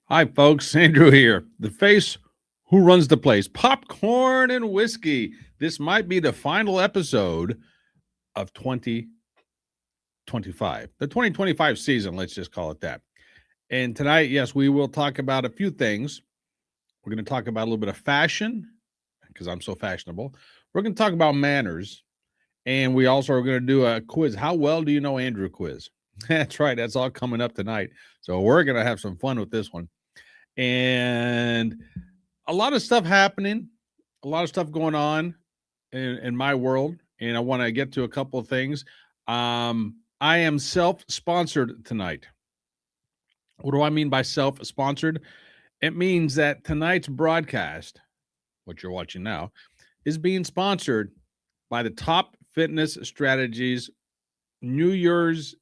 Hi, folks. Andrew here. The face who runs the place. Popcorn and whiskey. This might be the final episode of 2025, the 2025 season. Let's just call it that. And tonight, yes, we will talk about a few things. We're going to talk about a little bit of fashion because I'm so fashionable. We're going to talk about manners. And we also are going to do a quiz. How well do you know Andrew quiz? That's right. That's all coming up tonight. So we're going to have some fun with this one. And a lot of stuff happening, a lot of stuff going on in my world, and I want to get to a couple of things. I am self-sponsored tonight. What do I mean by self-sponsored? It means that tonight's broadcast, what you're watching now, is being sponsored by the Top Fitness Strategies New Year's,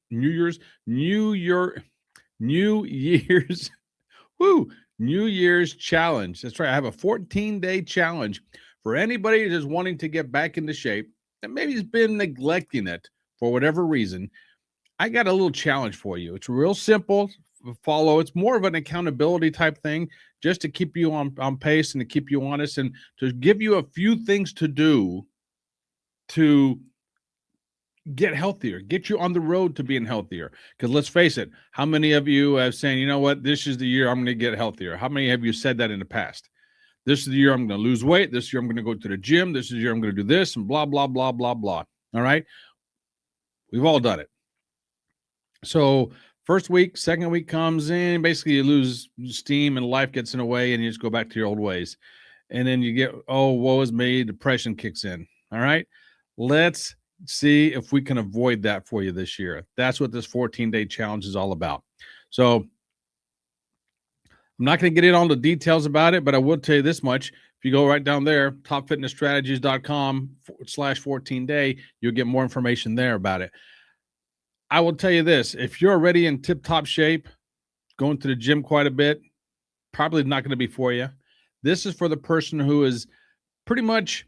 woo, New Year's challenge. That's right. I have a 14-day challenge for anybody that's wanting to get back into shape and maybe has been neglecting it for whatever reason. I got a little challenge for you. It's real simple to follow. It's more of an accountability type thing just to keep you on pace and to keep you honest and to give you a few things to do to get healthier, get you on the road to being healthier. Because let's face it, how many of you have saying, you know what, this is the year I'm going to get healthier? How many of you said that in the past? This is the year I'm going to lose weight. This year I'm going to go to the gym. This is the year I'm going to do this and blah, blah, blah, blah, blah. All right. We've all done it. So first week, second week comes in, basically you lose steam and life gets in the way and you just go back to your old ways. And then you get, oh, woe is me, depression kicks in. All right. Let's see if we can avoid that for you this year. That's what this 14-day challenge is all about. So I'm not going to get in all the details about it, but I will tell you this much. If you go right down there, topfitnessstrategies.com/14-day, you'll get more information there about it. I will tell you this. If you're already in tip-top shape, going to the gym quite a bit, probably not going to be for you. This is for the person who is pretty much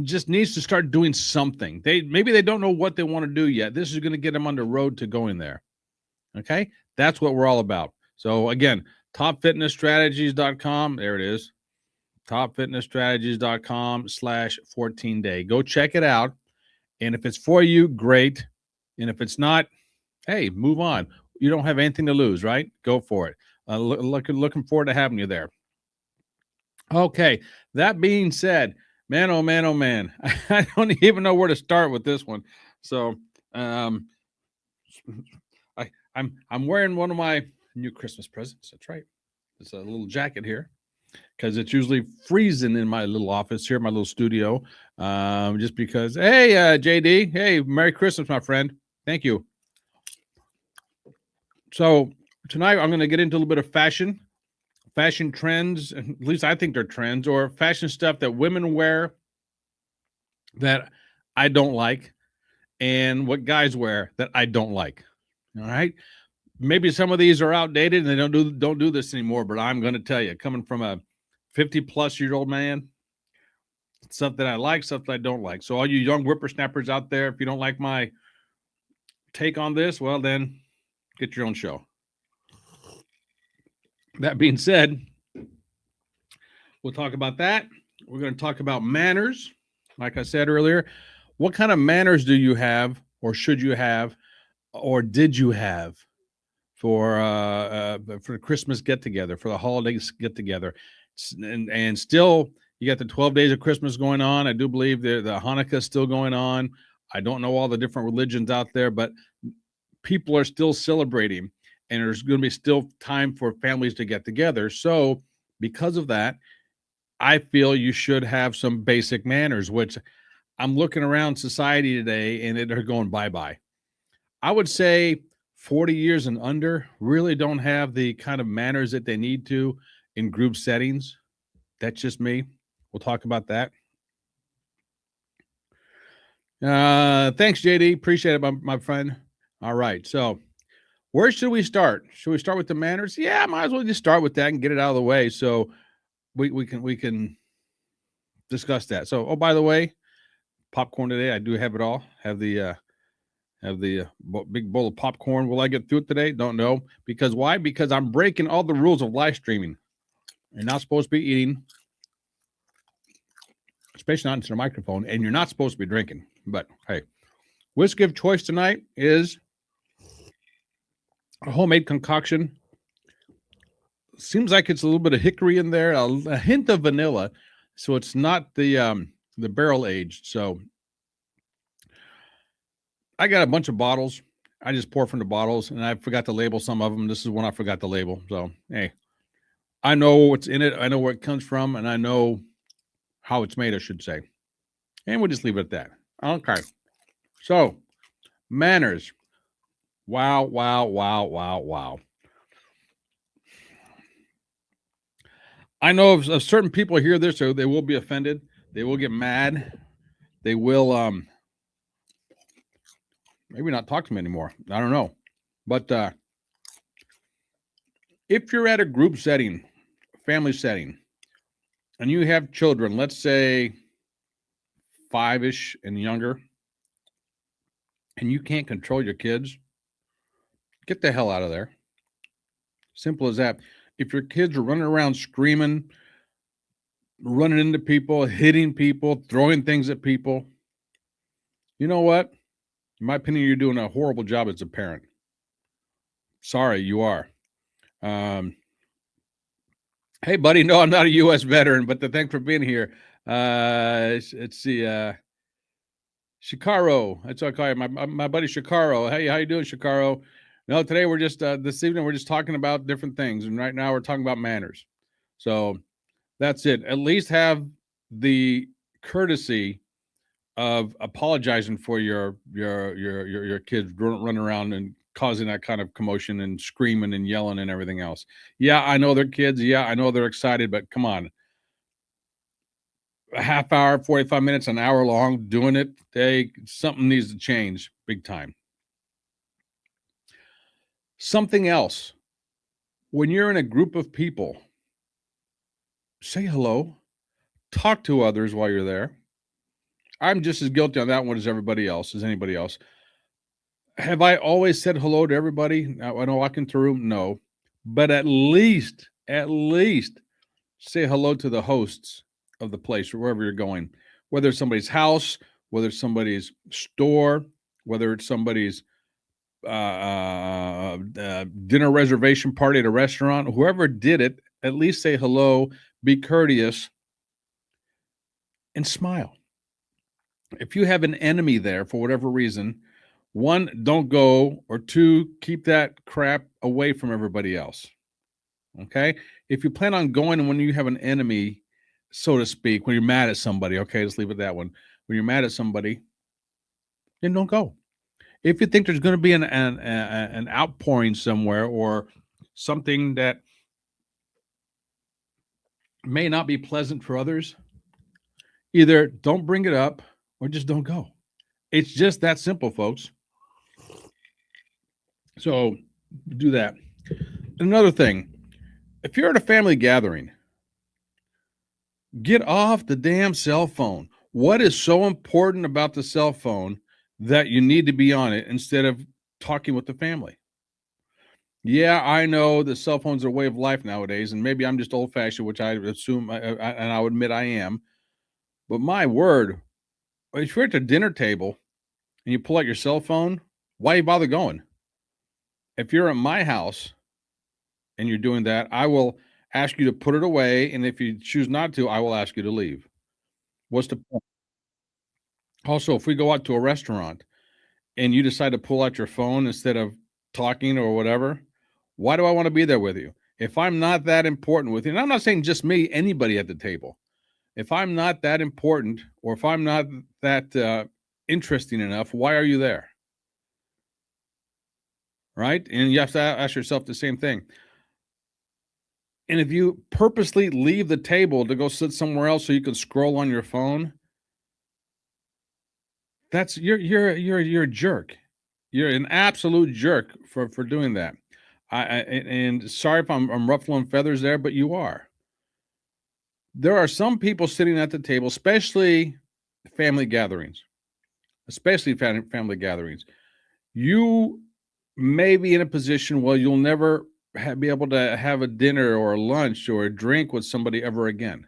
just needs to start doing something. Maybe they don't know what they want to do yet. This is going to get them on the road to going there. Okay? That's what we're all about. So again, topfitnessstrategies.com. There it is. topfitnessstrategies.com/14-day. Go check it out. And if it's for you, great. And if it's not, hey, move on. You don't have anything to lose, right? Go for it. Looking forward to having you there. Okay. That being said, man, oh man, oh man. I don't even know where to start with this one. So I'm wearing one of my new Christmas presents. That's right. It's a little jacket here because it's usually freezing in my little office here, my little studio. Just because, hey, JD, hey, Merry Christmas, my friend. Thank you. So tonight I'm going to get into a little bit of fashion trends. At least I think they're trends or fashion stuff that women wear that I don't like and what guys wear that I don't like. All right. Maybe some of these are outdated and they don't do this anymore, but I'm going to tell you, coming from a 50-plus-year-old man, stuff that I like, stuff that I don't like. So all you young whippersnappers out there, if you don't like my take on this, well, then get your own show. That being said, we'll talk about that. We're going to talk about manners. Like I said earlier, what kind of manners do you have or should you have or did you have for the Christmas get-together, for the holidays get-together? And still, you got the 12 days of Christmas going on. I do believe the Hanukkah is still going on. I don't know all the different religions out there, but people are still celebrating, and there's going to be still time for families to get together. So because of that, I feel you should have some basic manners, which I'm looking around society today, and they're going bye-bye. I would say 40 years and under really don't have the kind of manners that they need to in group settings. That's just me. We'll talk about that. Thanks, JD. Appreciate it, my friend. All right. So where should we start? Should we start with the manners? Yeah, might as well just start with that and get it out of the way. So we can discuss that. So, oh, by the way, popcorn today, I do have it all. Have the Have the big bowl of popcorn. Will I get through it today? Don't know. Because why? Because I'm breaking all the rules of live streaming. You're not supposed to be eating, especially not into the microphone, and you're not supposed to be drinking. But hey, whiskey of choice tonight is a homemade concoction. Seems like it's a little bit of hickory in there, a hint of vanilla, so it's not the barrel aged. So I got a bunch of bottles. I just pour from the bottles, and I forgot to label some of them. This is one I forgot to label. So hey, I know what's in it. I know where it comes from, and I know how it's made, I should say. And we'll just leave it at that. Okay. So manners. Wow, wow, wow, wow, wow. I know of certain people hear this, so they will be offended. They will get mad. They will maybe not talk to me anymore. I don't know. But if you're at a group setting, family setting, and you have children, let's say 5-ish and younger, and you can't control your kids, get the hell out of there. Simple as that. If your kids are running around screaming, running into people, hitting people, throwing things at people, you know what? In my opinion, you're doing a horrible job as a parent. Sorry, you are. Hey, buddy. No, I'm not a U.S. veteran, but thanks for being here. Let's see. Shikaro. That's what I call you. My buddy Shikaro. Hey, how you doing, Shikaro? No, today we're just this evening we're just talking about different things, and right now we're talking about manners. So that's it. At least have the courtesy of apologizing for your kids running around and causing that kind of commotion and screaming and yelling and everything else. Yeah, I know they're kids. Yeah, I know they're excited, but come on. A half hour, 45 minutes, an hour long doing it, something needs to change big time. Something else. When you're in a group of people, say hello, talk to others while you're there. I'm just as guilty on that one as anybody else. Have I always said hello to everybody? I know walking through, no, but at least say hello to the hosts of the place or wherever you're going, whether it's somebody's house, whether it's somebody's store, whether it's somebody's dinner reservation party at a restaurant, whoever did it, at least say hello, be courteous, and smile. If you have an enemy there for whatever reason, one, don't go, or two, keep that crap away from everybody else. Okay? If you plan on going and when you have an enemy, so to speak, when you're mad at somebody, okay, let's leave it that one. When you're mad at somebody, then don't go. If you think there's going to be an outpouring somewhere or something that may not be pleasant for others, either don't bring it up or just don't go. It's just that simple, folks. So do that. Another thing, if you're at a family gathering, get off the damn cell phone. What is so important about the cell phone that you need to be on it instead of talking with the family? Yeah, I know the cell phones are a way of life nowadays, and maybe I'm just old fashioned, which I assume, and I'll admit I am. But my word, if you're at the dinner table and you pull out your cell phone, why you bother going? If you're at my house and you're doing that, I will ask you to put it away. And if you choose not to, I will ask you to leave. What's the point? Also, if we go out to a restaurant and you decide to pull out your phone instead of talking or whatever, why do I want to be there with you? If I'm not that important with you, and I'm not saying just me, anybody at the table, if I'm not that important or if I'm not that interesting enough, why are you there? Right? And you have to ask yourself the same thing. And if you purposely leave the table to go sit somewhere else so you can scroll on your phone, that's you're a jerk. You're an absolute jerk for doing that. And sorry if I'm ruffling feathers there, but you are. There are some people sitting at the table, especially family gatherings, you may be in a position where you'll never be able to have a dinner or a lunch or a drink with somebody ever again.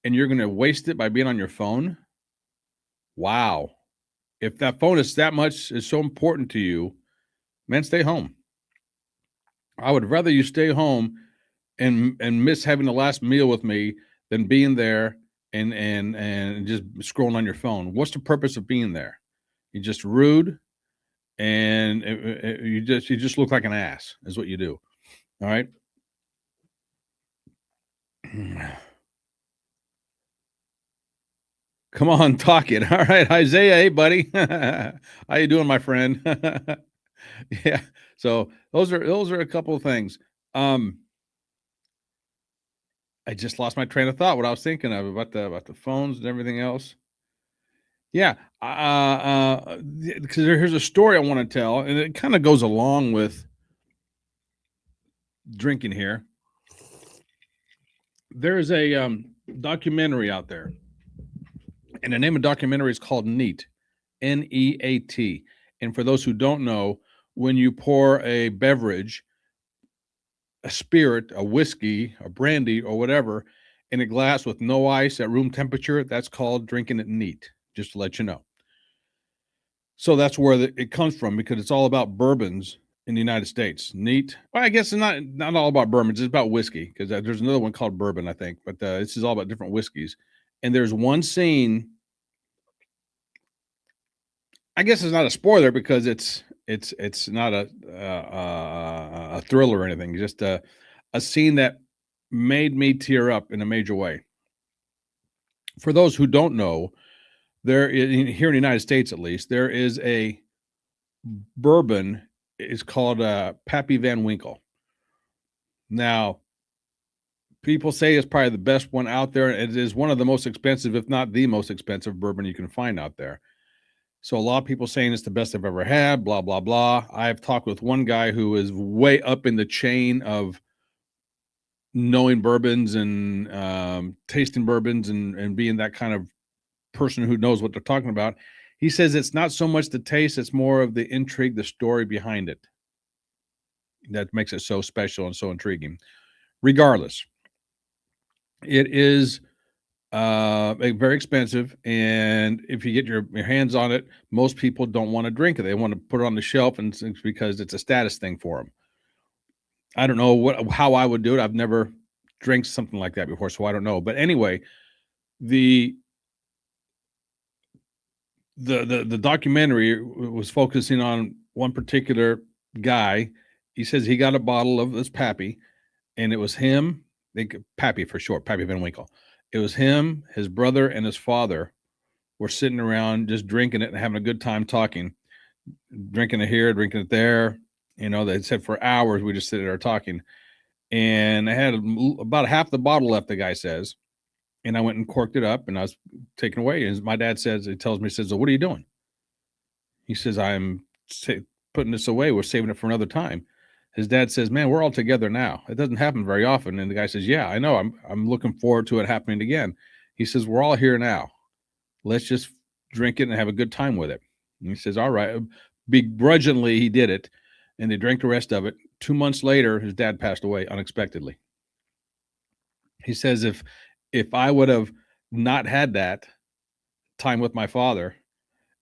And you're going to waste it by being on your phone. Wow. If that phone is so important to you, man, stay home. I would rather you stay home and miss having the last meal with me than being there and just scrolling on your phone. What's the purpose of being there? You're just rude, and you just look like an ass. Is what you do. All right. Come on, talk it. All right, Isaiah. Hey, buddy. How you doing, my friend? Yeah. So those are a couple of things. Um, I just lost my train of thought. What I was thinking of about the phones and everything else. Yeah. Because here's a story I want to tell, and it kind of goes along with drinking here. There's a documentary out there, and the name of the documentary is called Neat, Neat. And for those who don't know, when you pour a beverage, a spirit, a whiskey, a brandy, or whatever, in a glass with no ice at room temperature, that's called drinking it neat, just to let you know. So that's where it comes from, because it's all about bourbons in the United States. Neat. Well, I guess it's not all about bourbons. It's about whiskey, because there's another one called bourbon, I think. But this is all about different whiskeys. And there's one scene. I guess it's not a spoiler because it's not a thriller or anything. Just a scene that made me tear up in a major way. For those who don't know, here in the United States, at least, there is a bourbon. It's called Pappy Van Winkle. Now, people say it's probably the best one out there. It is one of the most expensive, if not the most expensive bourbon you can find out there. So a lot of people saying it's the best I've ever had, blah, blah, blah. I've talked with one guy who is way up in the chain of knowing bourbons and tasting bourbons and being that kind of person who knows what they're talking about. He says it's not so much the taste, it's more of the intrigue, the story behind it that makes it so special and so intriguing. Regardless, it is very expensive, and if you get your hands on it, most people don't want to drink it. They want to put it on the shelf, and it's because it's a status thing for them. I don't know how I would do it. I've never drank something like that before, so I don't know. But anyway, the the documentary was focusing on one particular guy. He says he got a bottle of this Pappy, and it was him. Pappy for short, Pappy Van Winkle. It was him, his brother, and his father were sitting around just drinking it and having a good time talking, drinking it here, drinking it there. You know, they said for hours we just sit there talking, and I had about half the bottle left. The guy says, and I went and corked it up, and I was taken away. And my dad tells me, "So what are you doing?" He says, "I'm putting this away. We're saving it for another time." His dad says, "Man, we're all together now. It doesn't happen very often." And the guy says, "Yeah, I know. I'm looking forward to it happening again." He says, "We're all here now. Let's just drink it and have a good time with it." And he says, "All right." Begrudgingly, he did it, and they drank the rest of it. 2 months later, his dad passed away unexpectedly. He says, if I would have not had that time with my father,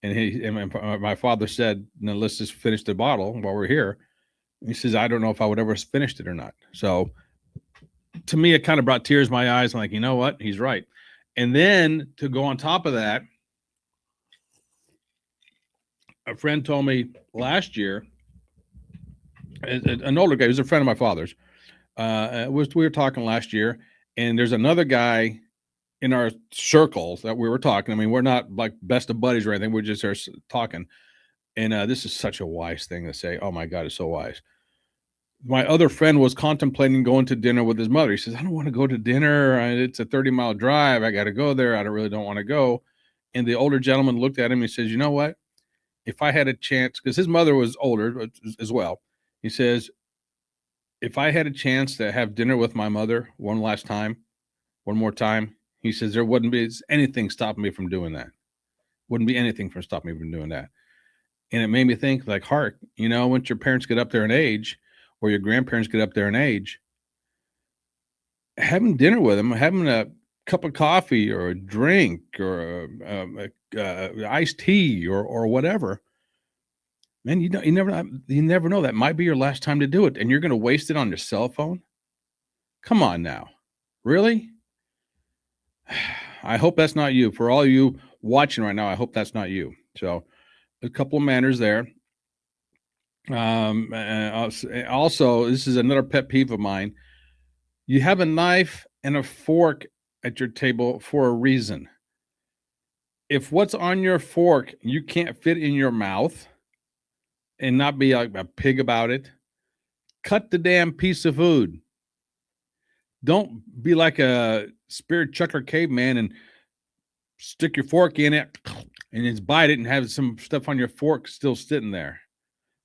and my father said, "No, let's just finish the bottle while we're here." He says, "I don't know if I would ever finished it or not." So to me, it kind of brought tears to my eyes. I'm like, you know what? He's right. And then to go on top of that, a friend told me last year, an older guy, who's a friend of my father's, we were talking last year, and there's another guy in our circles that we were talking. I mean, we're not like best of buddies or anything. We're just there talking. And this is such a wise thing to say. Oh my God, it's so wise. My other friend was contemplating going to dinner with his mother. He says, "I don't want to go to dinner. It's a 30-mile drive. I got to go there. I don't want to go." And the older gentleman looked at him. He says, "You know what? If I had a chance," because his mother was older as well. He says, "If I had a chance to have dinner with my mother one more time," he says, "there wouldn't be anything stopping me from doing that. Wouldn't be anything from stopping me from doing that." And it made me think, like, Hark, once your parents get up there in age, or your grandparents get up there in age, having dinner with them, having a cup of coffee or a drink or iced tea or whatever, man, you never know. That might be your last time to do it, and you're going to waste it on your cell phone. Come on now, really? I hope that's not you. For all you watching right now, I hope that's not you. So, a couple of manners there. Also, this is another pet peeve of mine. You have a knife and a fork at your table for a reason. If what's on your fork you can't fit in your mouth and not be like a pig about it, cut the damn piece of food. Don't be like a spirit chucker caveman and stick your fork in it and just bite it and have some stuff on your fork still sitting there.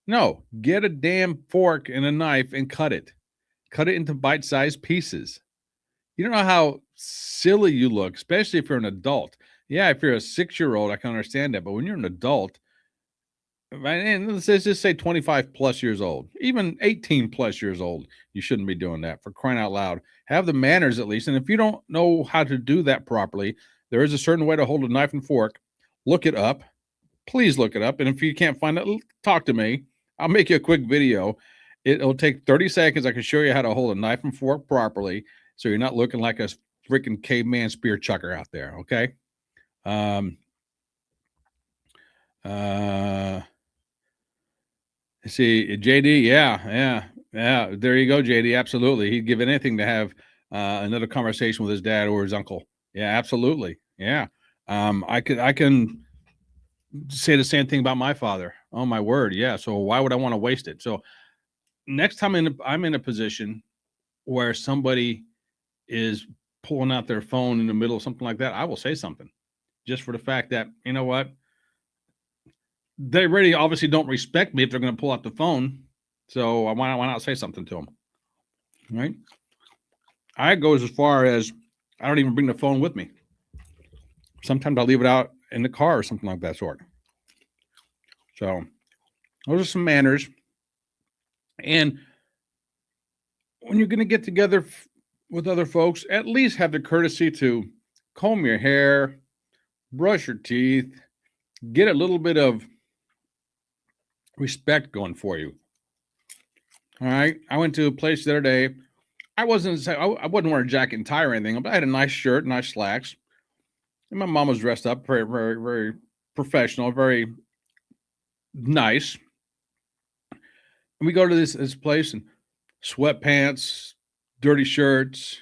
No, get a damn fork and a knife and cut it. Cut it into bite-sized pieces. You don't know how silly you look, especially if you're an adult. Yeah, if you're a 6-year-old, I can understand that. But when you're an adult, and let's just say 25 plus years old, even 18 plus years old, you shouldn't be doing that, for crying out loud. Have the manners at least. And if you don't know how to do that properly, there is a certain way to hold a knife and fork. Look it up. Please look it up. And if you can't find it, talk to me. I'll make you a quick video. It'll take 30 seconds. I can show you how to hold a knife and fork properly, so you're not looking like a freaking caveman spear chucker out there. Okay. See, JD. Yeah. There you go, JD. Absolutely. He'd give anything to have another conversation with his dad or his uncle. Yeah, absolutely. Yeah. I can say the same thing about my father. Oh my word. Yeah. So why would I want to waste it? So next time I'm in a position where somebody is pulling out their phone in the middle of something like that, I will say something, just for the fact that, you know what, they really obviously don't respect me if they're going to pull out the phone. So why not say something to them? Right? I go as far as I don't even bring the phone with me. Sometimes I'll leave it out in the car or something like that sort. So those are some manners. And when you're going to get together with other folks, at least have the courtesy to comb your hair, brush your teeth, get a little bit of respect going for you. All right. I went to a place the other day. I wasn't wearing a jacket and tie or anything, but I had a nice shirt, nice slacks. And my mom was dressed up very, very, very professional, very nice. And we go to this place and sweatpants, dirty shirts,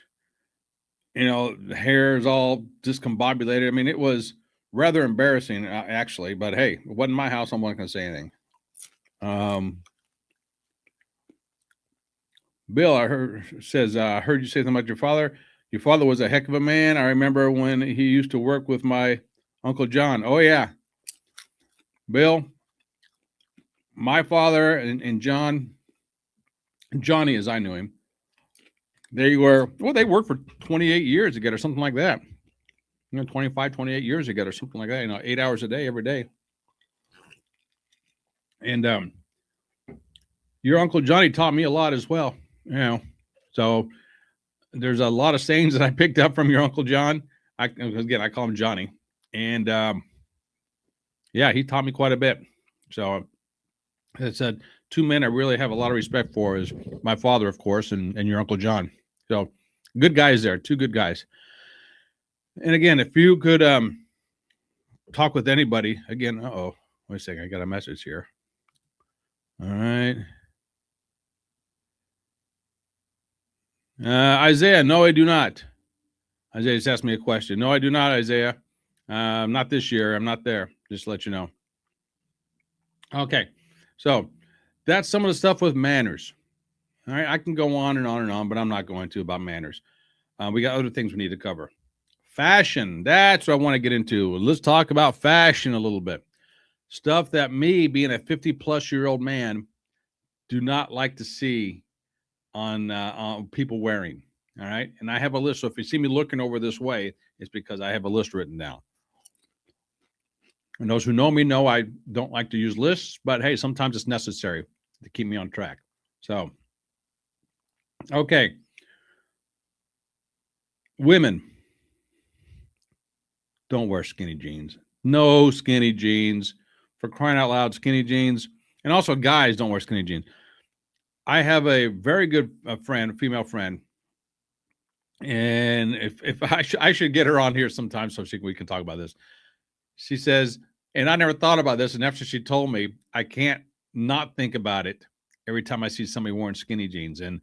the hair is all discombobulated. I mean, it was rather embarrassing, actually. But hey, it wasn't my house. I'm not going to say anything. Bill, I heard you say something about your father. Your father was a heck of a man. I remember when he used to work with my Uncle John. Oh, yeah. Bill, my father and Johnny, as I knew him, they worked for 28 years together, something like that. 25, 28 years together, something like that, 8 hours a day, every day. And your Uncle Johnny taught me a lot as well, so there's a lot of sayings that I picked up from your Uncle John. I call him Johnny. And yeah, he taught me quite a bit. So as I said, two men I really have a lot of respect for is my father, of course, and your Uncle John. So good guys there, two good guys. And again, if you could talk with anybody, again, wait a second, I got a message here. All right. Isaiah, no, I do not. Isaiah just asked me a question. No, I do not, Isaiah. Not this year. I'm not there. Just to let you know. Okay. So that's some of the stuff with manners. All right. I can go on and on and on, but I'm not going to about manners. We got other things we need to cover. Fashion. That's what I want to get into. Let's talk about fashion a little bit. Stuff that me, being a 50-plus-year-old man, do not like to see on people wearing. All right. And I have a list. So if you see me looking over this way, it's because I have a list written down. And those who know me know I don't like to use lists, but hey, sometimes it's necessary to keep me on track. So, okay. Women, don't wear skinny jeans. No skinny jeans. For crying out loud, skinny jeans. And also, guys, don't wear skinny jeans. I have a very good friend, female friend, and if I should get her on here sometime so we can talk about this. She says, and I never thought about this, and after she told me, I can't not think about it every time I see somebody wearing skinny jeans. And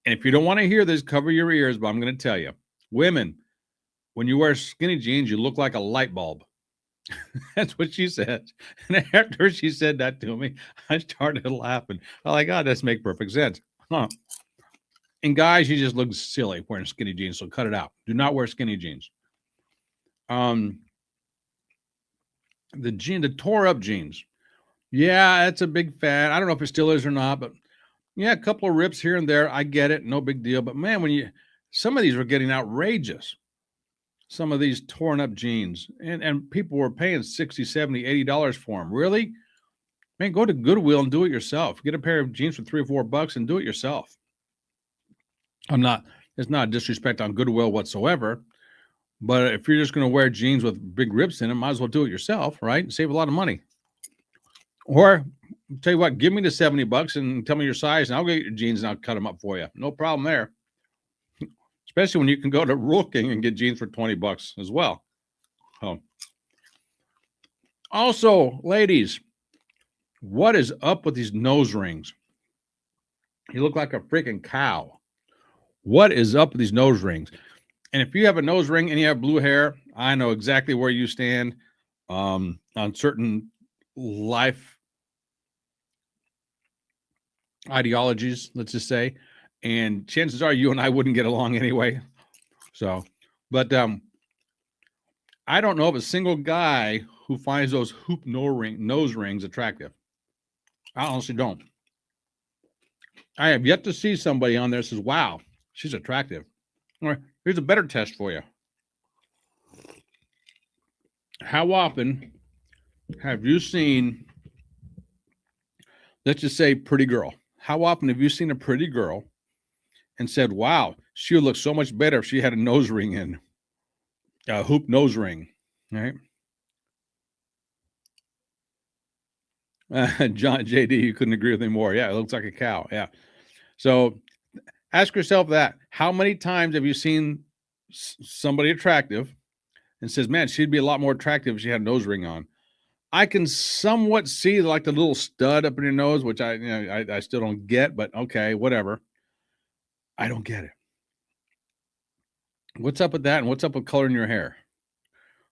if you don't want to hear this, cover your ears, but I'm going to tell you, women, when you wear skinny jeans, you look like a light bulb. That's what she said. And after she said that to me, I started laughing. I'm like, God, this makes perfect sense. Huh. And guys, you just look silly wearing skinny jeans, so cut it out. Do not wear skinny jeans. The tore up jeans. Yeah, that's a big fad. I don't know if it still is or not, but yeah, a couple of rips here and there. I get it. No big deal. But man, some of these were getting outrageous. Some of these torn up jeans, and people were paying $60, $70, $80 for them. Really? Man, go to Goodwill and do it yourself. Get a pair of jeans for $3 or $4 and do it yourself. It's not a disrespect on Goodwill whatsoever, but if you're just going to wear jeans with big rips in them, might as well do it yourself, right? Save a lot of money. Or tell you what, give me the $70 and tell me your size, and I'll get your jeans and I'll cut them up for you. No problem there. Especially when you can go to Rural King and get jeans for $20 as well. Oh. Also, ladies, what is up with these nose rings? You look like a freaking cow. What is up with these nose rings? And if you have a nose ring and you have blue hair, I know exactly where you stand on certain life ideologies, let's just say. And chances are you and I wouldn't get along anyway. So, but I don't know of a single guy who finds those hoop nose rings attractive. I honestly don't. I have yet to see somebody on there that says, wow, she's attractive. All right, here's a better test for you. How often have you seen, let's just say, pretty girl? How often have you seen a pretty girl and said, wow, she would look so much better if she had a nose ring in, a hoop nose ring, right? John JD, you couldn't agree with me more. Yeah, it looks like a cow. Yeah. So ask yourself that. How many times have you seen somebody attractive and says, man, she'd be a lot more attractive if she had a nose ring on? I can somewhat see like the little stud up in your nose, which I still don't get, but okay, whatever. I don't get it. What's up with that? And what's up with coloring your hair?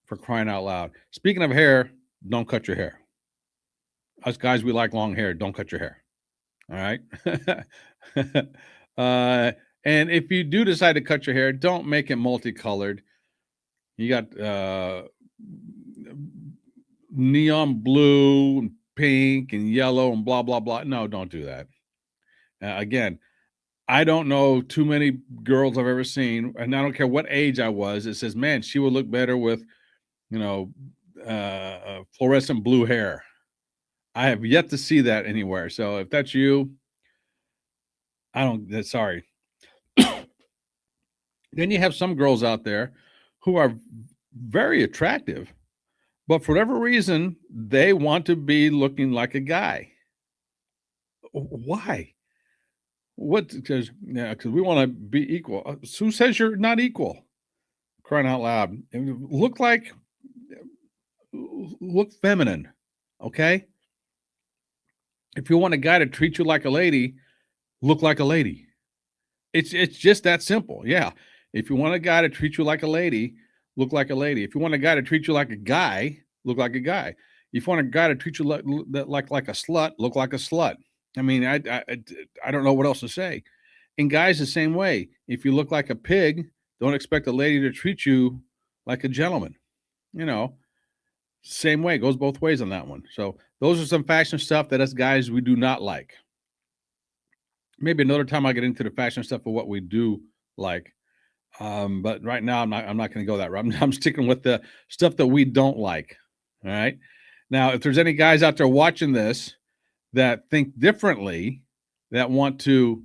For crying out loud. Speaking of hair, don't cut your hair. Us guys, we like long hair. Don't cut your hair. All right. And if you do decide to cut your hair, don't make it multicolored. You got neon blue and pink and yellow and blah, blah, blah. No, don't do that. Again, I don't know too many girls I've ever seen, and I don't care what age I was, it says, man, she would look better with, fluorescent blue hair. I have yet to see that anywhere. So if that's you, sorry. Then you have some girls out there who are very attractive, but for whatever reason, they want to be looking like a guy. Why? What? Because we want to be equal. Who says you're not equal? Crying out loud. Look feminine, okay? If you want a guy to treat you like a lady, look like a lady. It's just that simple. Yeah. If you want a guy to treat you like a lady, look like a lady. If you want a guy to treat you like a guy, look like a guy. If you want a guy to treat you like a slut, look like a slut. I mean, I don't know what else to say. And guys, the same way. If you look like a pig, don't expect a lady to treat you like a gentleman. Same way. It goes both ways on that one. So those are some fashion stuff that us guys, we do not like. Maybe another time I'll get into the fashion stuff of what we do like. But right now I'm not going to go that route. I'm sticking with the stuff that we don't like. All right. Now, if there's any guys out there watching this that think differently, that want to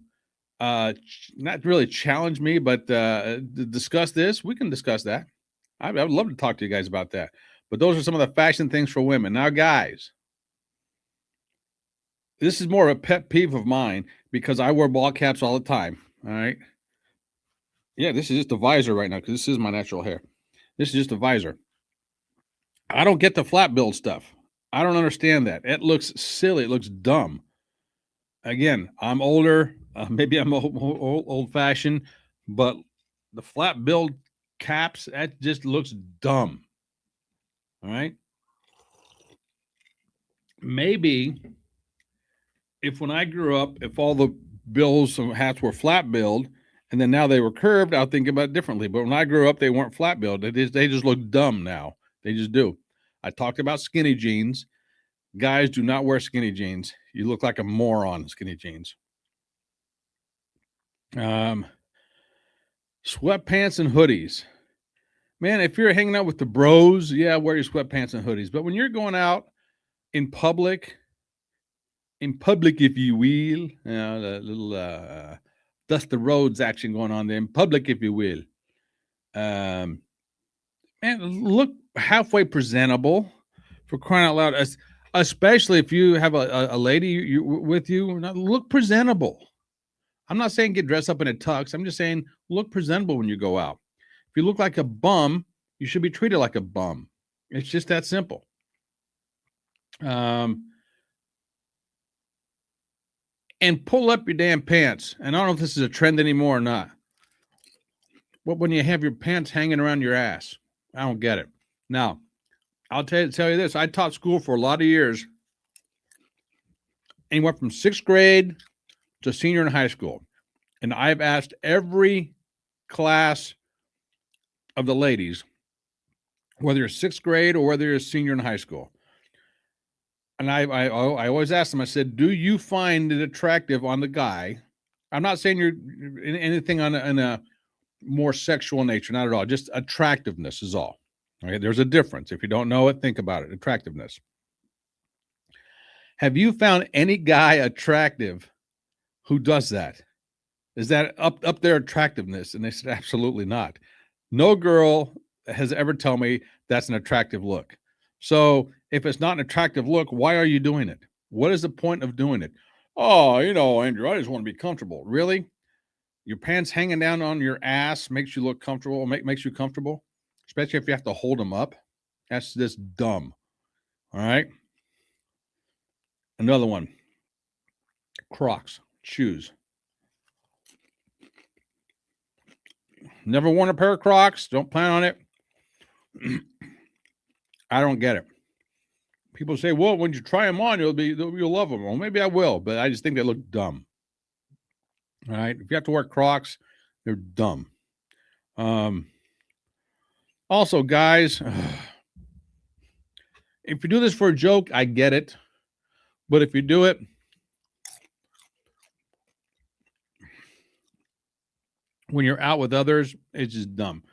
not really challenge me, but discuss this, we can discuss that. I would love to talk to you guys about that. But those are some of the fashion things for women. Now, guys, this is more of a pet peeve of mine because I wear ball caps all the time. All right. Yeah, this is just a visor right now because this is my natural hair. This is just a visor. I don't get the flat build stuff. I don't understand that. It looks silly. It looks dumb. Again, I'm older. Maybe I'm old fashioned, but the flat build caps, that just looks dumb. All right. Maybe if when I grew up, if all the bills and hats were flat build and then now they were curved, I'll think about it differently. But when I grew up, they weren't flat build. They just look dumb now. They just do. I talked about skinny jeans. Guys, do not wear skinny jeans. You look like a moron in skinny jeans. Sweatpants and hoodies. Man, if you're hanging out with the bros, yeah, wear your sweatpants and hoodies. But when you're going out in public, if you will, the little dust the roads action going on there in public, if you will. Man, look halfway presentable, for crying out loud. Especially if you have a lady with you, look presentable. I'm not saying get dressed up in a tux. I'm just saying look presentable when you go out. If you look like a bum, you should be treated like a bum. It's just that simple. And pull up your damn pants. And I don't know if this is a trend anymore or not. But when you have your pants hanging around your ass, I don't get it. Now, I'll tell you this. I taught school for a lot of years. Anywhere from 6th grade to senior in high school. And I've asked every class of the ladies, whether you're 6th grade or whether you're a senior in high school. And I always ask them, I said, do you find it attractive on the guy? I'm not saying you're anything on a more sexual nature, not at all. Just attractiveness is all. Okay, there's a difference. If you don't know it, think about it. Attractiveness. Have you found any guy attractive who does that? Is that up their attractiveness? And they said, absolutely not. No girl has ever told me that's an attractive look. So if it's not an attractive look, why are you doing it? What is the point of doing it? Oh, Andrew, I just want to be comfortable. Really? Your pants hanging down on your ass makes you look comfortable, makes you comfortable, especially if you have to hold them up. That's just dumb. All right. Another one. Crocs, shoes. Never worn a pair of Crocs. Don't plan on it. I don't get it. People say, well, when you try them on, you'll love them. Well, maybe I will, but I just think they look dumb. All right. If you have to wear Crocs, they're dumb. Also, guys, if you do this for a joke, I get it. But if you do it when you're out with others, it's just dumb.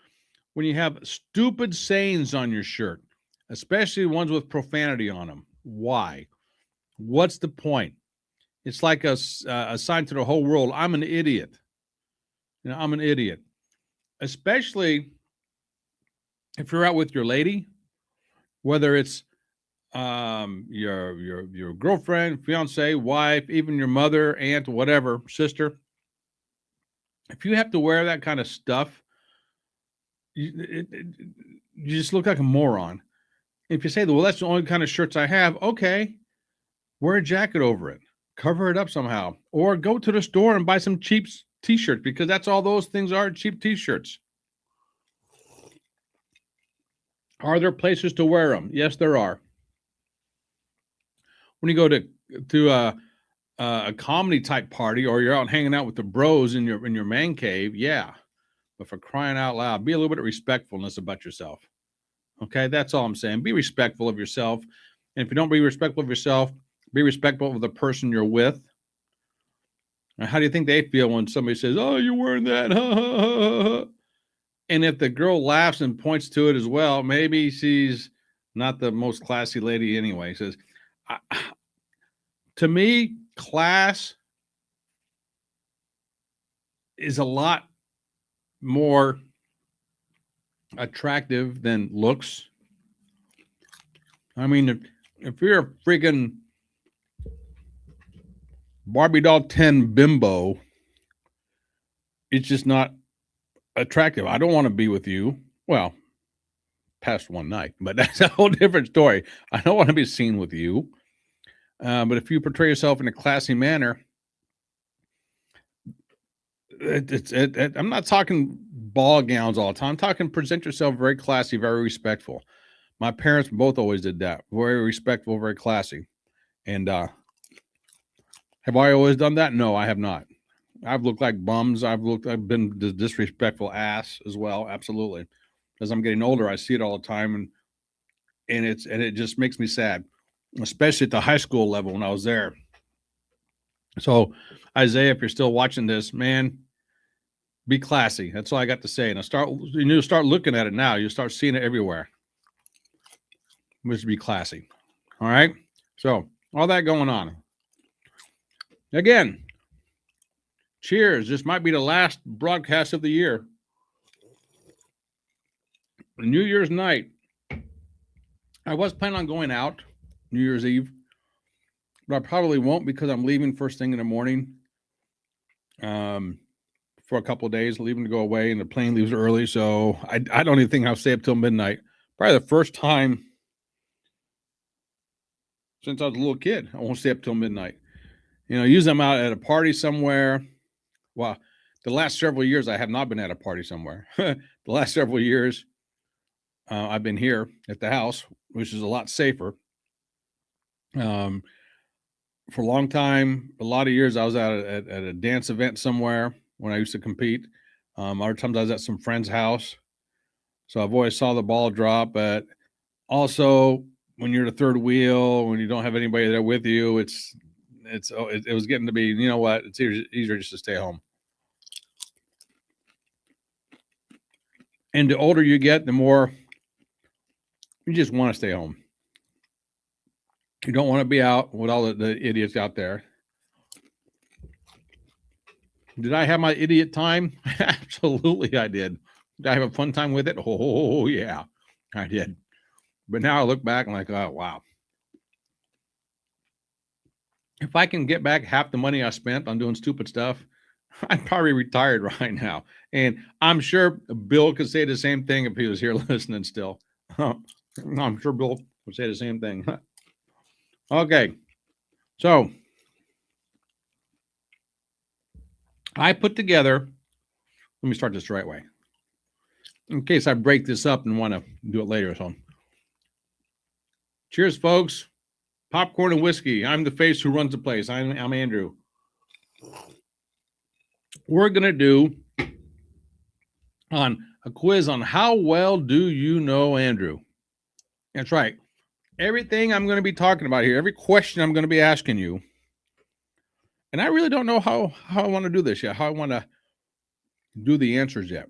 When you have stupid sayings on your shirt, especially ones with profanity on them, why? What's the point? It's like a sign to the whole world, I'm an idiot. I'm an idiot. Especially if you're out with your lady, whether it's your girlfriend, fiance, wife, even your mother, aunt, whatever, sister. If you have to wear that kind of stuff, you just look like a moron. If you say, well, that's the only kind of shirts I have, okay, wear a jacket over it, cover it up somehow, or go to the store and buy some cheap t-shirts, because that's all those things are, cheap t-shirts. Are there places to wear them? Yes, there are. When you go to a comedy type party, or you're out hanging out with the bros in your man cave, yeah. But for crying out loud, be a little bit of respectfulness about yourself. Okay, that's all I'm saying. Be respectful of yourself. And if you don't be respectful of yourself, be respectful of the person you're with. And how do you think they feel when somebody says, oh, you're wearing that? And if the girl laughs and points to it as well, maybe she's not the most classy lady anyway, says, to me, class is a lot more attractive than looks. I mean, if you're a freaking Barbie doll 10 bimbo, it's just not attractive. I don't want to be with you. Well, past one night, but that's a whole different story. I don't want to be seen with you. But if you portray yourself in a classy manner, I'm not talking ball gowns all the time. I'm talking present yourself very classy, very respectful. My parents both always did that. Very respectful, very classy. And have I always done that? No, I have not. I've looked like bums. I've been the disrespectful ass as well. Absolutely. As I'm getting older, I see it all the time, and it just makes me sad, especially at the high school level when I was there. So, Isaiah, if you're still watching this, man, be classy. That's all I got to say. And you start looking at it now. You start seeing it everywhere. Just be classy. All right. So all that going on. Again, cheers. This might be the last broadcast of the year. New Year's night. I was planning on going out New Year's Eve, but I probably won't because I'm leaving first thing in the morning. For a couple of days, leaving to go away, and the plane leaves early. So I don't even think I'll stay up till midnight. Probably the first time since I was a little kid, I won't stay up till midnight. Usually I'm out at a party somewhere. Well, the last several years, I have not been at a party somewhere. The last several years, I've been here at the house, which is a lot safer. For a long time, a lot of years, I was at a dance event somewhere when I used to compete. Other times I was at some friend's house. So I've always saw the ball drop, but also when you're the third wheel, when you don't have anybody there with you, it was getting to be, you know what? It's easier just to stay home. And the older you get, the more you just want to stay home. You don't want to be out with all the idiots out there. Did I have my idiot time? Absolutely, I did. Did I have a fun time with it? Oh, yeah, I did. But now I look back and like, oh, wow. If I can get back half the money I spent on doing stupid stuff, I'm probably retired right now. And I'm sure Bill could say the same thing if he was here listening still. I'm sure Bill would say the same thing. Okay. So I put together, let me start this the right way, in case I break this up and want to do it later. So cheers, folks. Popcorn and whiskey. I'm the face who runs the place. I'm Andrew. We're going to do on a quiz on how well do you know Andrew? That's right. Everything I'm going to be talking about here, every question I'm going to be asking you, and I really don't know how I want to do this yet, how I want to do the answers yet.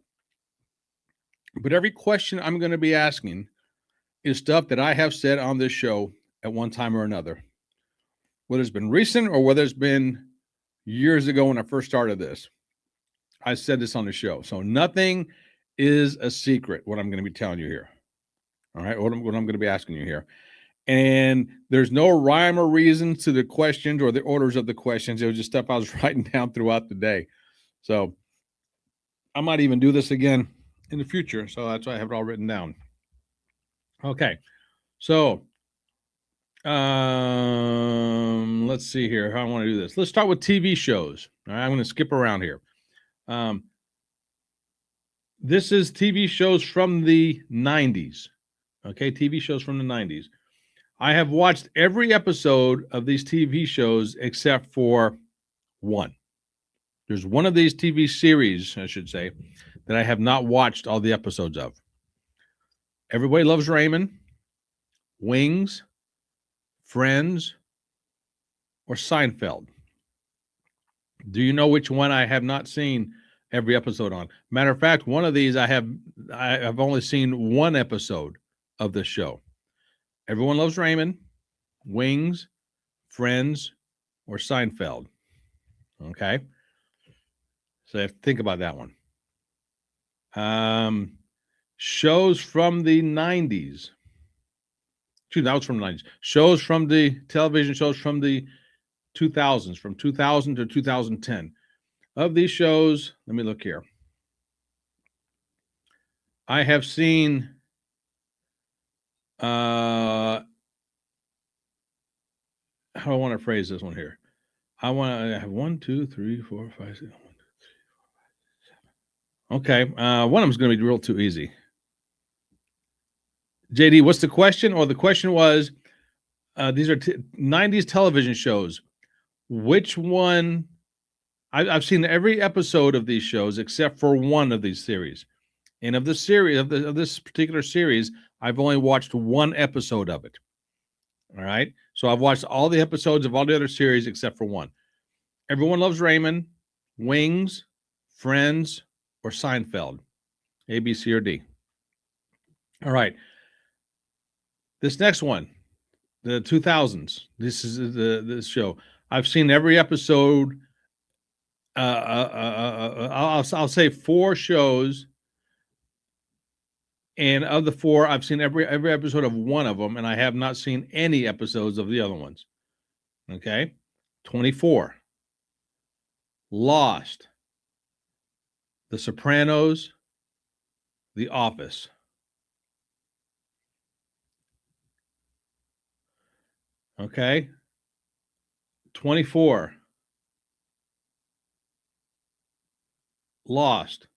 But every question I'm going to be asking is stuff that I have said on this show at one time or another, whether it's been recent or whether it's been years ago when I first started this. I said this on the show. So nothing is a secret, what I'm going to be telling you here. All right, what I'm going to be asking you here. And there's no rhyme or reason to the questions or the orders of the questions. It was just stuff I was writing down throughout the day. So I might even do this again in the future. So that's why I have it all written down. Okay. So let's see here how I want to do this. Let's start with TV shows. All right, I'm going to skip around here. This is TV shows from the 90s. Okay, TV shows from the 90s. I have watched every episode of these TV shows except for one. There's one of these TV series, I should say, that I have not watched all the episodes of. Everybody Loves Raymond, Wings, Friends, or Seinfeld. Do you know which one I have not seen every episode on? Matter of fact, one of these I have only seen one episode of the show. Everyone Loves Raymond, Wings, Friends, or Seinfeld. Okay. So you have to think about that one. Shows from the 90s. Excuse me, that was from the 90s. Shows from the television shows from the 2000s, from 2000 to 2010. Of these shows, let me look here. I have seen how do I want to phrase this one here? I have 1, 2, 3, 4, 5, 6. 1, 2, 3, 4, 5, 6, 7. Okay. One of them is going to be real too easy. JD, what's the question? Or the question was, these are 90s television shows. Which one? I've seen every episode of these shows except for one of these series. And of the series of this particular series, I've only watched one episode of it. All right. So I've watched all the episodes of all the other series except for one. Everyone Loves Raymond, Wings, Friends, or Seinfeld. A, B, C, or D. All right. This next one, the 2000s. This is this show. I've seen every episode. I'll say 4 shows, and of the 4, I've seen every episode of one of them, and I have not seen any episodes of the other ones. Okay, 24. Lost, The Sopranos, The Office. Okay, 24. Lost,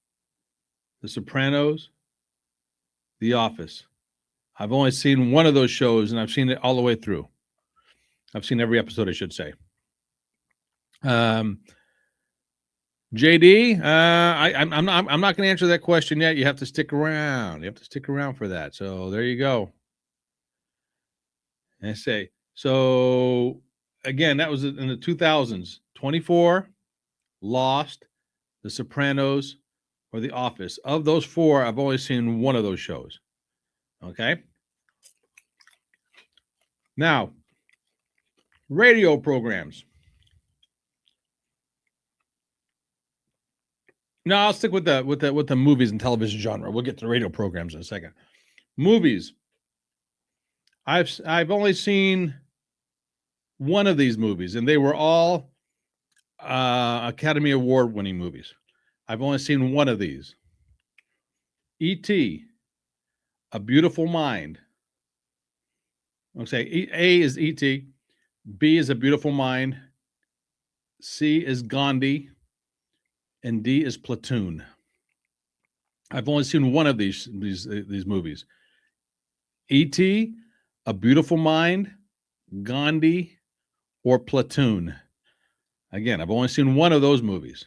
The Sopranos, The Office. I've only seen one of those shows, and I've seen it all the way through. I've seen every episode, I should say. JD, I'm not going to answer that question yet. You have to stick around. You have to stick around for that. So there you go. And I say, so again, that was in the 2000s. 24, Lost, The Sopranos, or The Office. Of those 4, I've only seen one of those shows. Okay. Now, radio programs. No, I'll stick with the movies and television genre. We'll get to the radio programs in a second. Movies. I've only seen one of these movies, and they were all Academy Award winning movies. I've only seen one of these. E.T., A Beautiful Mind. I'll say A is E.T., B is A Beautiful Mind, C is Gandhi, and D is Platoon. I've only seen one of these movies. E.T., A Beautiful Mind, Gandhi, or Platoon. Again, I've only seen one of those movies.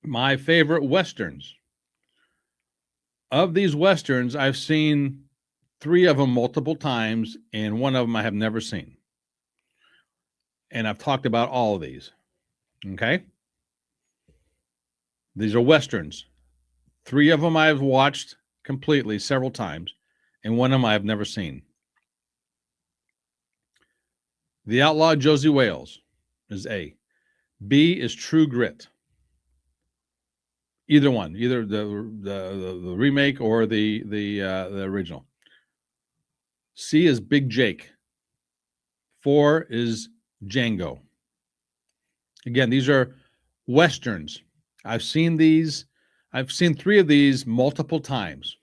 My favorite Westerns. Of these Westerns, I've seen 3 of them multiple times, and one of them I have never seen. And I've talked about all of these. Okay? These are Westerns. 3 of them I've watched completely several times, and one of them I've never seen. The Outlaw Josie Wales is A. B is True Grit. Either one, either the remake or the original. C is Big Jake. 4 is Django. Again, these are Westerns. I've seen 3 of these multiple times.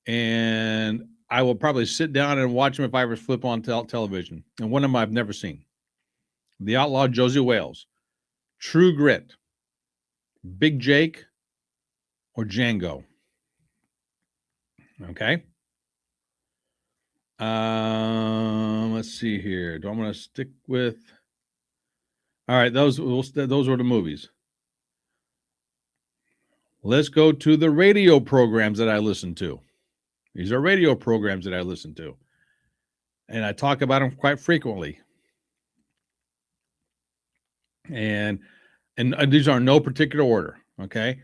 And I will probably sit down and watch them if I ever flip on television. And one of them I've never seen. The Outlaw Josie Wales, True Grit, Big Jake, or Django. Okay. Let's see here. Do I want to stick with? All right, those were the movies. Let's go to the radio programs that I listen to. These are radio programs that I listen to, and I talk about them quite frequently. And these are in no particular order. Okay.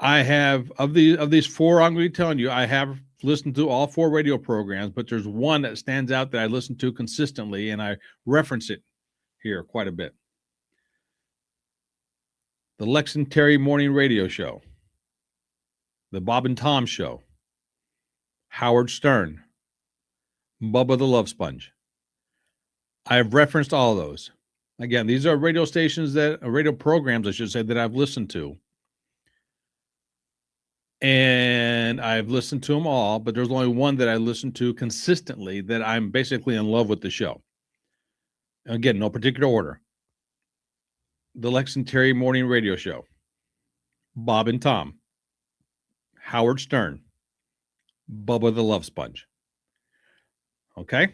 I have of these four I'm going to be telling you, I have listened to all four radio programs, but there's one that stands out that I listen to consistently, and I reference it here quite a bit. The Lex and Terry Morning Radio Show, the Bob and Tom Show, Howard Stern, Bubba the Love Sponge. I have referenced all of those. Again, these are radio stations radio programs, I should say, that I've listened to. And I've listened to them all, but there's only one that I listen to consistently that I'm basically in love with the show. Again, no particular order. The Lex and Terry Morning Radio Show, Bob and Tom, Howard Stern, Bubba the Love Sponge. Okay?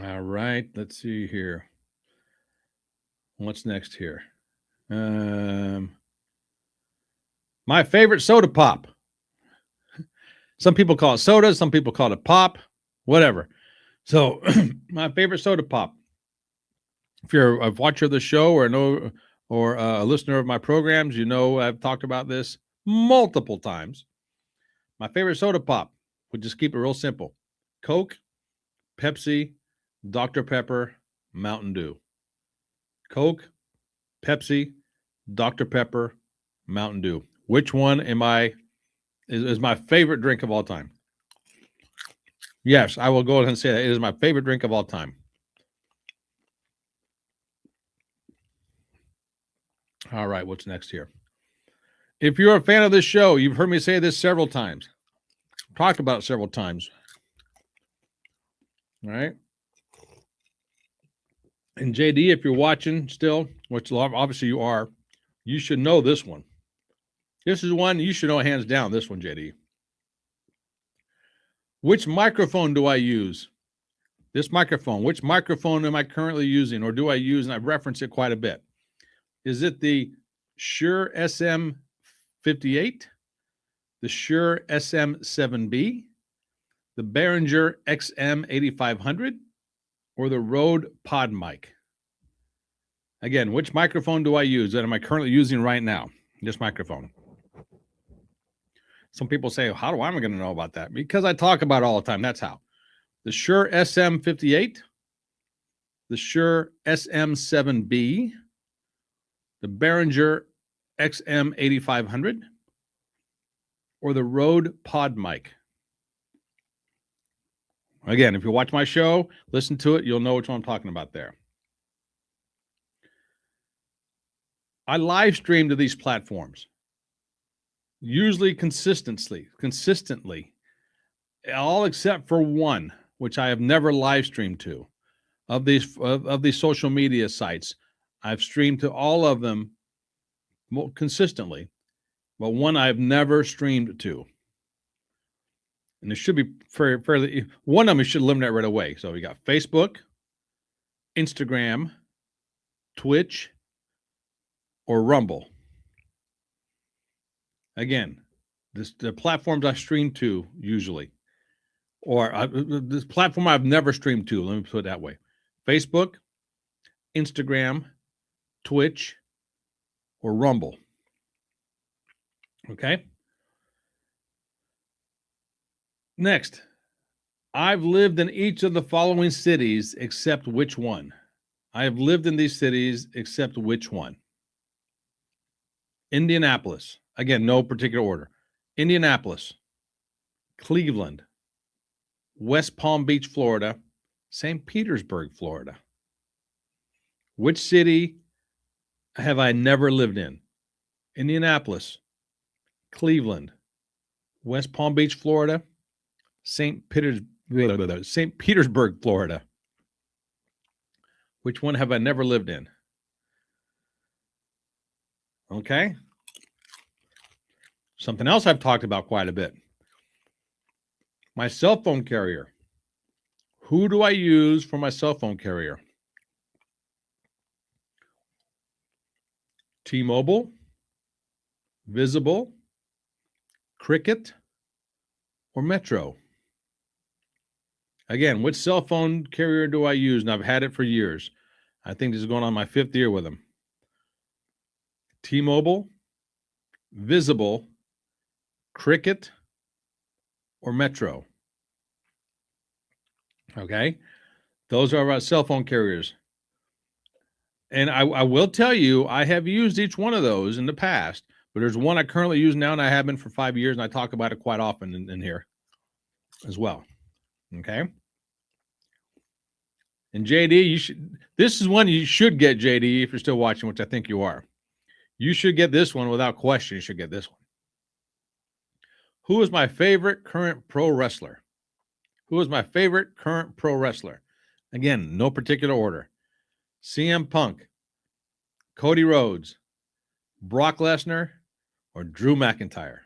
All right, let's see here. What's next here? My favorite soda pop. Some people call it soda, some people call it pop, whatever. So, my favorite soda pop. If you're a watcher of the show or a listener of my programs, you know I've talked about this multiple times. My favorite soda pop, we'll just keep it real simple. Coke, Pepsi, Dr. Pepper, Mountain Dew. Coke, Pepsi, Dr. Pepper, Mountain Dew. Which one is my favorite drink of all time? Yes, I will go ahead and say that it is my favorite drink of all time. All right, what's next here? If you're a fan of this show, you've heard me say this several times. Talked about it several times. All right. And JD, if you're watching still, which obviously you are, you should know this one. This is one you should know hands down, this one, JD. Which microphone do I use? This microphone. Which microphone am I currently using, or do I use, and I reference it quite a bit? Is it the Shure SM58, the Shure SM7B, the Behringer XM8500, or the Rode Pod mic? Again, which microphone do I use that am I currently using right now? This microphone. Some people say, how am I going to know about that? Because I talk about it all the time. That's how. The Shure SM58, the Shure SM7B, the Behringer XM8500, or the Rode Pod mic. Again, if you watch my show, listen to it, you'll know which one I'm talking about there. I live stream to these platforms, usually consistently, all except for one, which I have never live streamed to. Of these social media sites, I've streamed to all of them consistently, but one I've never streamed to. And it should be fairly, one of them should eliminate right away. So we got Facebook, Instagram, Twitch, or Rumble. Again, the platforms I stream to usually, or this platform I've never streamed to, let me put it that way. Facebook, Instagram, Twitch, or Rumble. Okay. Next, I've lived in each of the following cities except which one? I have lived in these cities except which one? Indianapolis. Again, no particular order. Indianapolis, Cleveland, West Palm Beach, Florida, St. Petersburg, Florida. Which city have I never lived in? Indianapolis, Cleveland, West Palm Beach, Florida, St. Petersburg, Florida. Which one have I never lived in? Okay. Something else I've talked about quite a bit. My cell phone carrier. Who do I use for my cell phone carrier? T-Mobile, Visible, Cricket, or Metro? Again, which cell phone carrier do I use? And I've had it for years. I think this is going on my 5th year with them. T-Mobile, Visible, Cricket, or Metro. Okay. Those are our cell phone carriers. And I will tell you, I have used each one of those in the past, but there's one I currently use now, and I have been for 5 years, and I talk about it quite often in here as well. Okay. And JD, this is one you should get, JD, if you're still watching, which I think you are. You should get this one without question. You should get this one. Who is my favorite current pro wrestler? Who is my favorite current pro wrestler? Again, no particular order. CM Punk, Cody Rhodes, Brock Lesnar, or Drew McIntyre?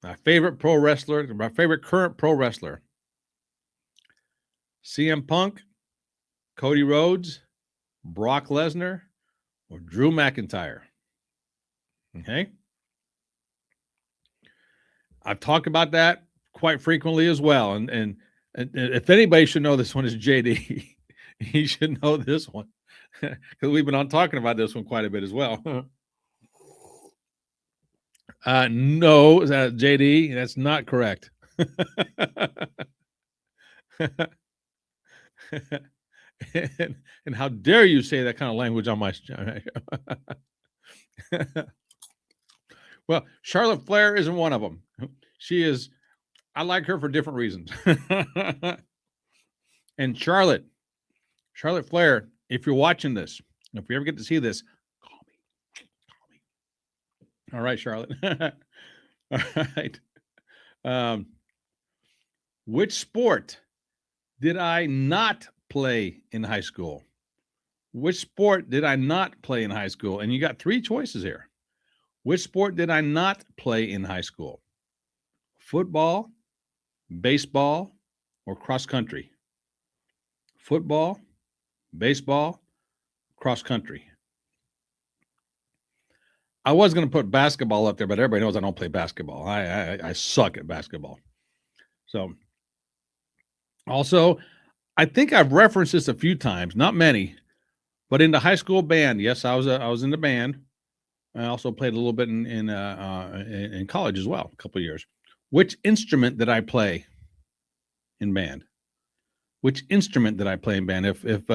My favorite pro wrestler, my favorite current pro wrestler. CM Punk, Cody Rhodes, Brock Lesnar, or Drew McIntyre? Okay. I've talked about that quite frequently as well. And if anybody should know this one is JD. He should know this one because we've been on talking about this one quite a bit as well. No, JD, that's not correct. and how dare you say that kind of language on my Well, Charlotte Flair isn't one of them. She is, I like her for different reasons. And Charlotte Flair, if you're watching this, if you ever get to see this, call me. All right, Charlotte. All right. Which sport did I not play in high school? Which sport did I not play in high school? And you got 3 choices here. Which sport did I not play in high school? Football, baseball, or cross country? Football, baseball, cross country. I was going to put basketball up there, but everybody knows I don't play basketball. I suck at basketball. So, also, I think I've referenced this a few times, not many, but in the high school band. Yes, I was in the band. I also played a little bit in college as well, a couple of years. Which instrument did I play in band? Which instrument did I play in band? If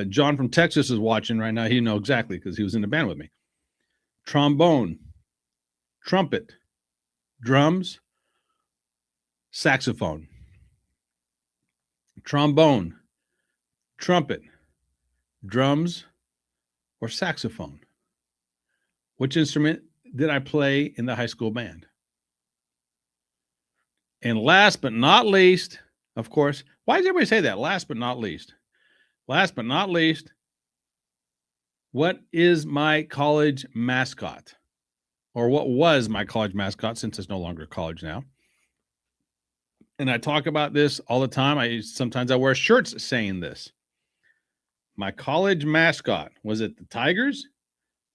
John from Texas is watching right now, he know exactly because he was in the band with me. Trombone, trumpet, drums, saxophone. Trombone, trumpet, drums, or saxophone? Which instrument did I play in the high school band? And last but not least, of course, why does everybody say that? Last but not least. Last but not least, what is my college mascot? Or what was my college mascot, since it's no longer college now? And I talk about this all the time. Sometimes I wear shirts saying this. My college mascot, was it the Tigers,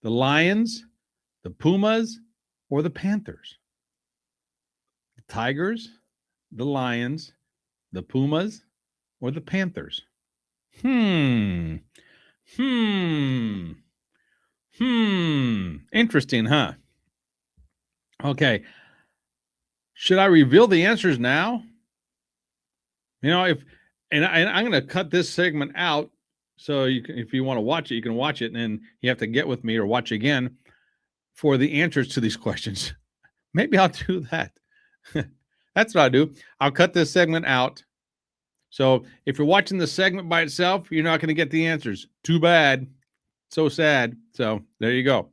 the Lions, the Pumas, or the Panthers? The Tigers, the Lions, the Pumas, or the Panthers? Interesting, huh? Okay. Should I reveal the answers now? I'm going to cut this segment out. So if you want to watch it, you can watch it, and then you have to get with me or watch again for the answers to these questions. Maybe I'll do that. That's what I'll do. I'll cut this segment out. So if you're watching the segment by itself, you're not going to get the answers. Too bad. So sad. So there you go.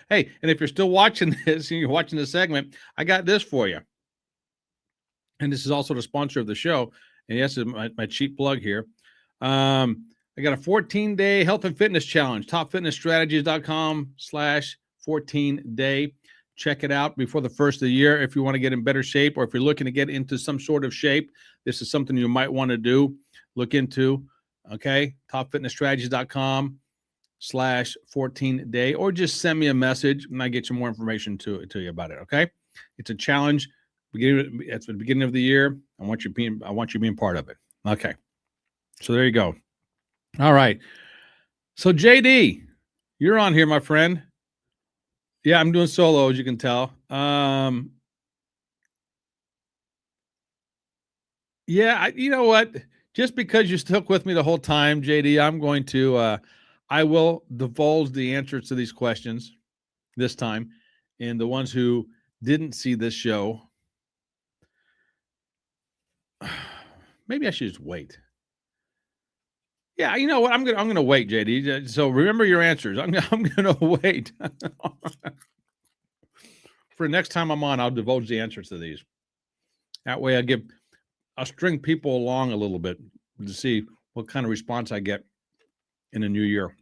Hey, and if you're still watching this and you're watching the segment, I got this for you. And this is also the sponsor of the show. And yes, it's my cheap plug here. I got a 14-day health and fitness challenge, topfitnessstrategies.com/14-day. Check it out before the first of the year if you want to get in better shape, or if you're looking to get into some sort of shape. This is something you might want to do, look into. Okay, topfitnessstrategies.com/14-day, or just send me a message and I get you more information to you about it. Okay, it's a challenge. At the beginning of the year, I want you being part of it. Okay, so there you go. All right. So JD, You're on here, my friend. Yeah, I'm doing solo, as you can tell. Yeah, you know what? Just because you stuck with me the whole time, JD, I will divulge the answers to these questions this time. And the ones who didn't see this show, maybe I should just wait. Yeah, you know what? I'm gonna wait, JD. So remember your answers. I'm gonna wait. For next time I'm on, I'll divulge the answers to these. That way I'll string people along a little bit to see what kind of response I get in the new year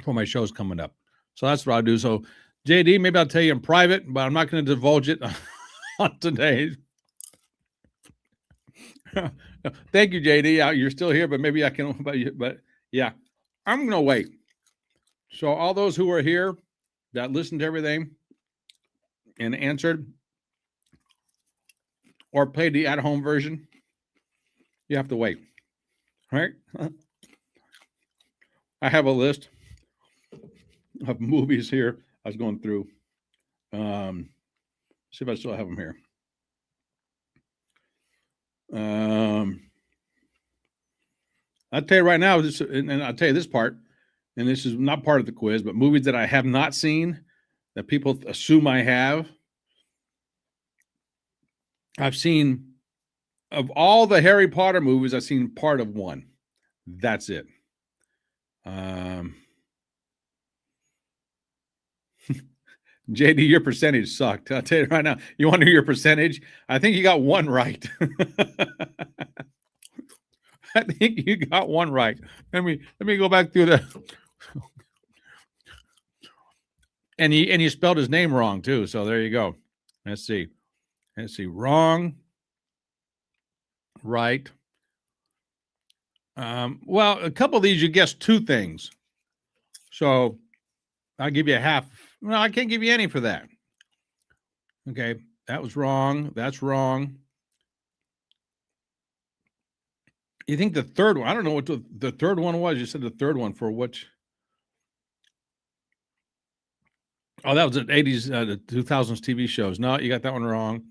for my shows coming up. So that's what I'll do. So JD, maybe I'll tell you in private, but I'm not going to divulge it on today. Thank you, JD. You're still here, but maybe I can. But yeah, I'm going to wait. So all those who are here that listened to everything and answered or played the at-home version, you have to wait. All right? I have a list of movies here I was going through. See if I still have them here. I'll tell you right now, and I'll tell you this part, and this is not part of the quiz, but movies that I have not seen that people assume I have. I've seen, of all the Harry Potter movies, I've seen part of one. That's it. JD, your percentage sucked. I'll tell you right now. You want to know your percentage? I think you got one right. I think you got one right. Let me go back through the. And he spelled his name wrong too. So there you go. Let's see. Wrong. Right. Well, a couple of these you guessed two things. So I'll give you a half. No, I can't give you any for that. Okay, that was wrong. That's wrong. You think the third one? I don't know what the third one was. You said the third one for which? Oh, that was the 80s, the 2000s TV shows. No, you got that one wrong.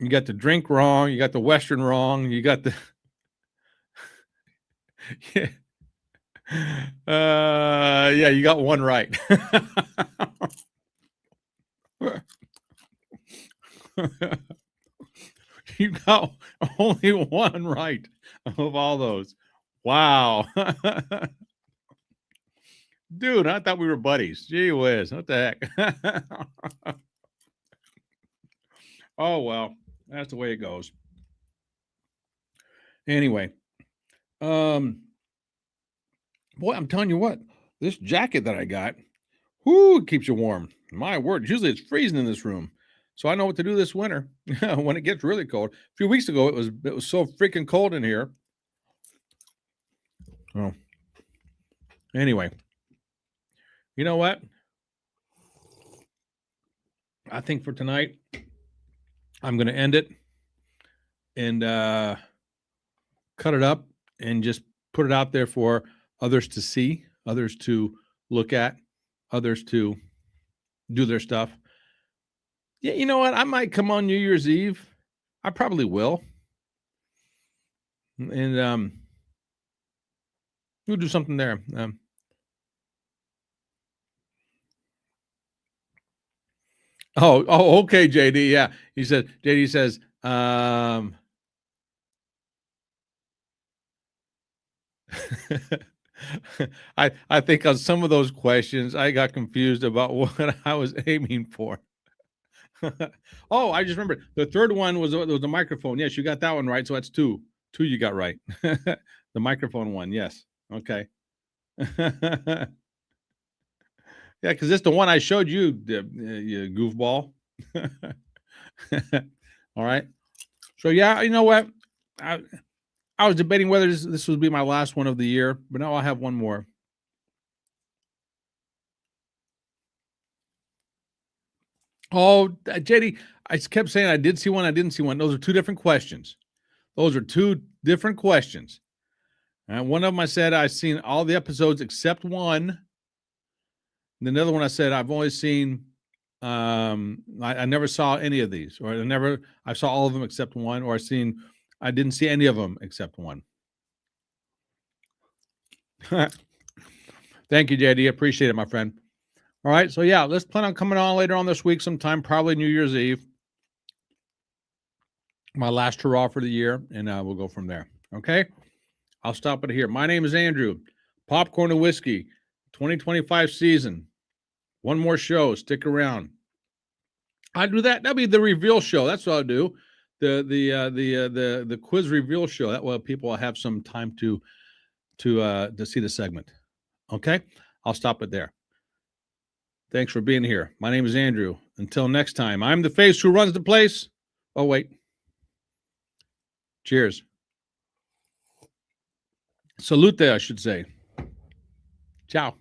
You got the drink wrong. You got the Western wrong. You got the. Yeah. Yeah, you got one right. You got only one right of all those. Wow. Dude, I thought we were buddies. Gee whiz. What the heck? Oh, well, that's the way it goes. Anyway, boy, I'm telling you what, this jacket that I got, whoo, it keeps you warm. My word, usually it's freezing in this room. So I know what to do this winter when it gets really cold. A few weeks ago, it was so freaking cold in here. Oh. Anyway, you know what? I think for tonight, I'm going to end it and cut it up and just put it out there for others to see, others to look at, others to do their stuff. Yeah, you know what? I might come on New Year's Eve. I probably will. And we'll do something there. Okay, JD. Yeah. JD says, I think on some of those questions, I got confused about what I was aiming for. Oh, I just remembered. The third one was the microphone. Yes, you got that one right. So that's two. Two you got right. The microphone one. Yes. Okay. Yeah, because it's the one I showed you, you goofball. All right. So yeah, you know what? I was debating whether this would be my last one of the year, but now I'll have one more. Oh, JD, I kept saying I did see one, I didn't see one. Those are two different questions. Those are two different questions. And one of them I said I've seen all the episodes except one. And another one I said I've only seen. I never saw any of these, or I saw all of them except one, or I didn't see any of them except one. Thank you, JD. Appreciate it, my friend. All right, so yeah, let's plan on coming on later on this week sometime, probably New Year's Eve. My last hurrah for the year, and we'll go from there. Okay, I'll stop it here. My name is Andrew. Popcorn and Whiskey, 2025 season. One more show. Stick around. I do that. That'll be the reveal show. That's what I'll do. The quiz reveal show. That way people will have some time to see the segment. Okay, I'll stop it there. Thanks for being here. My name is Andrew. Until next time, I'm the face who runs the place. Oh, wait. Cheers. Salute, I should say. Ciao.